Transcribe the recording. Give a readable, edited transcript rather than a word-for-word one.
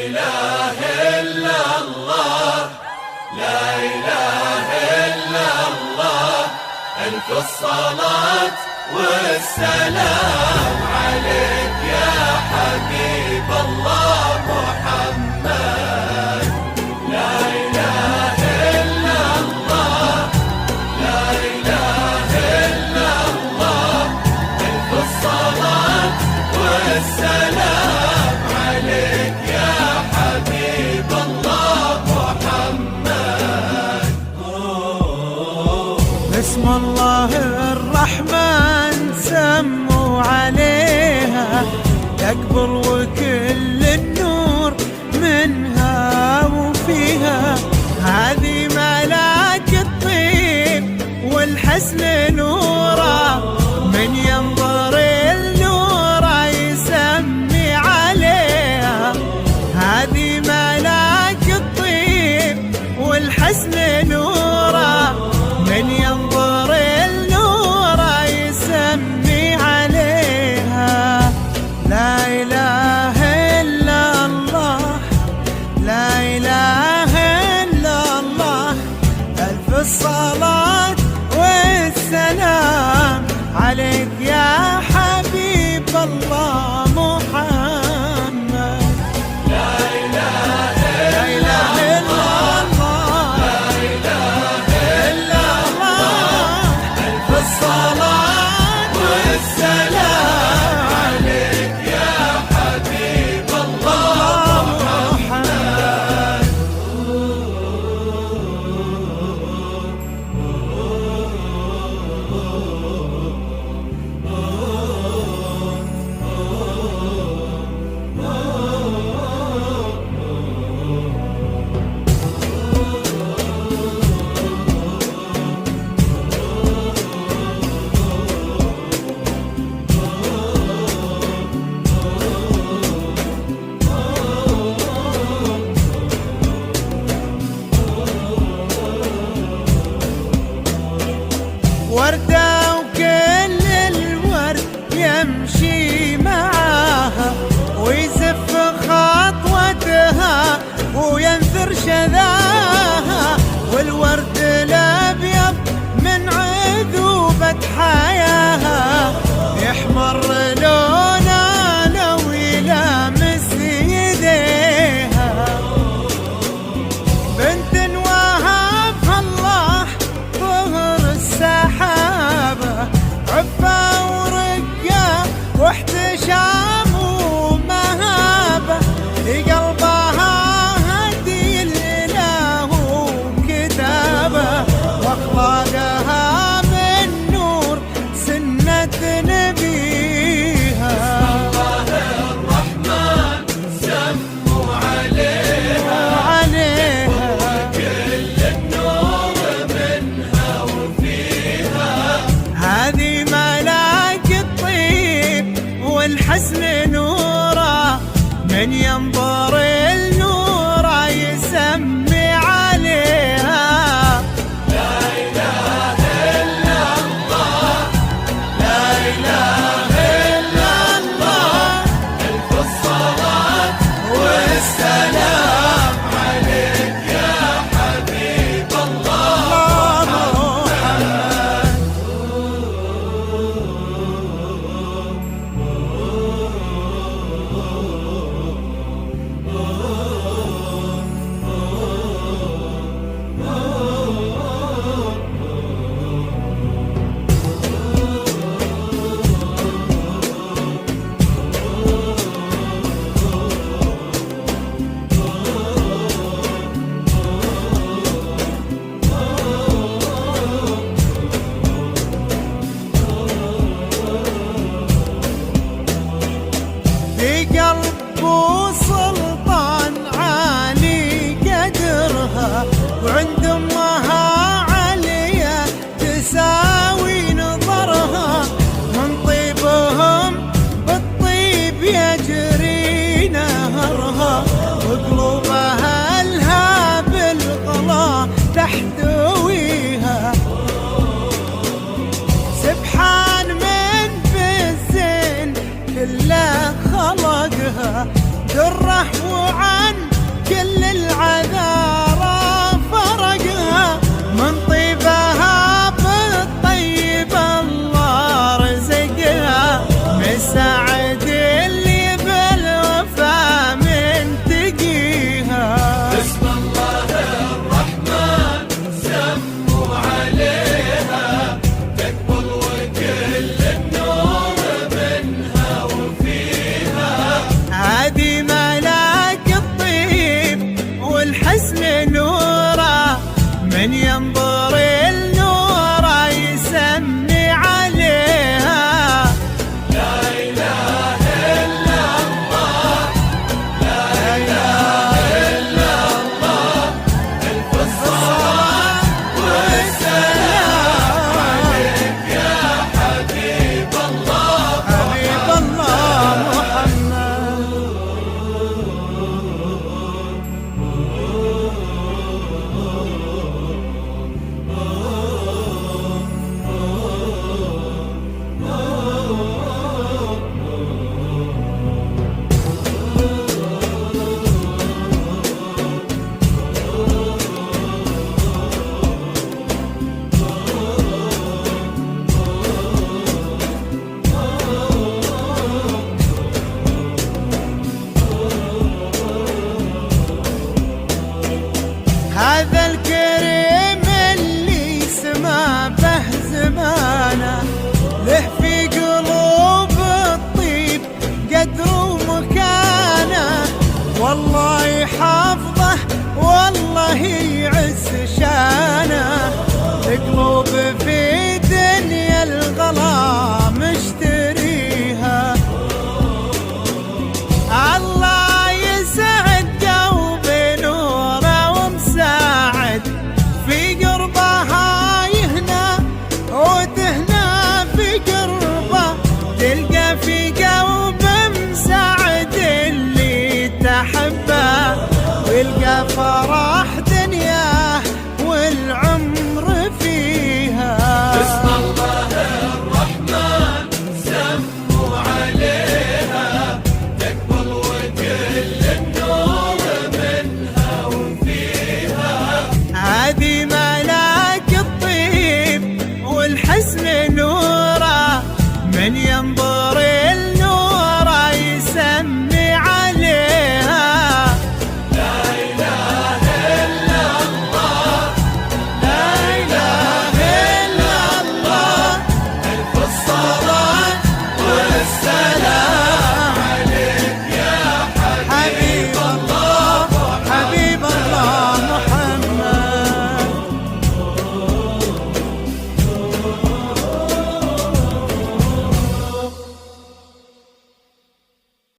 إله إلا الله، لا إله إلا الله. ألف الصلاة والسلام عليك يا حبيب الله محمد. لا إله إلا الله، لا إله إلا الله. ألف الصلاة والسلام عليك يا حبيب الله محمد. بسم الله الرحمن سموا عليها، تكبر وكل النور منها وفيها. هذه ملاك الطيب والحسن نورا، من ينظر النورا يسمي عليها. هذه ملاك الطيب والحسن نورا، من ينظر النورا يسمي عليها. لا إله إلا الله، لا إله إلا الله. ألف الصلاة والسلام عليك يا حبيب الله محمد. لا إله هذا الكريم اللي سما به زمانه، له في قلوب الطيب قدر ومكانه، والله يحفظه والله يعز شانه، القلوب في دنيا الغلا مشتريها. الله يسعد قلبي نوره ومساعد، في قربها يهنى وتهنى في قربه، تلقى في قلب مساعد اللي تحبه، ويلقى فرح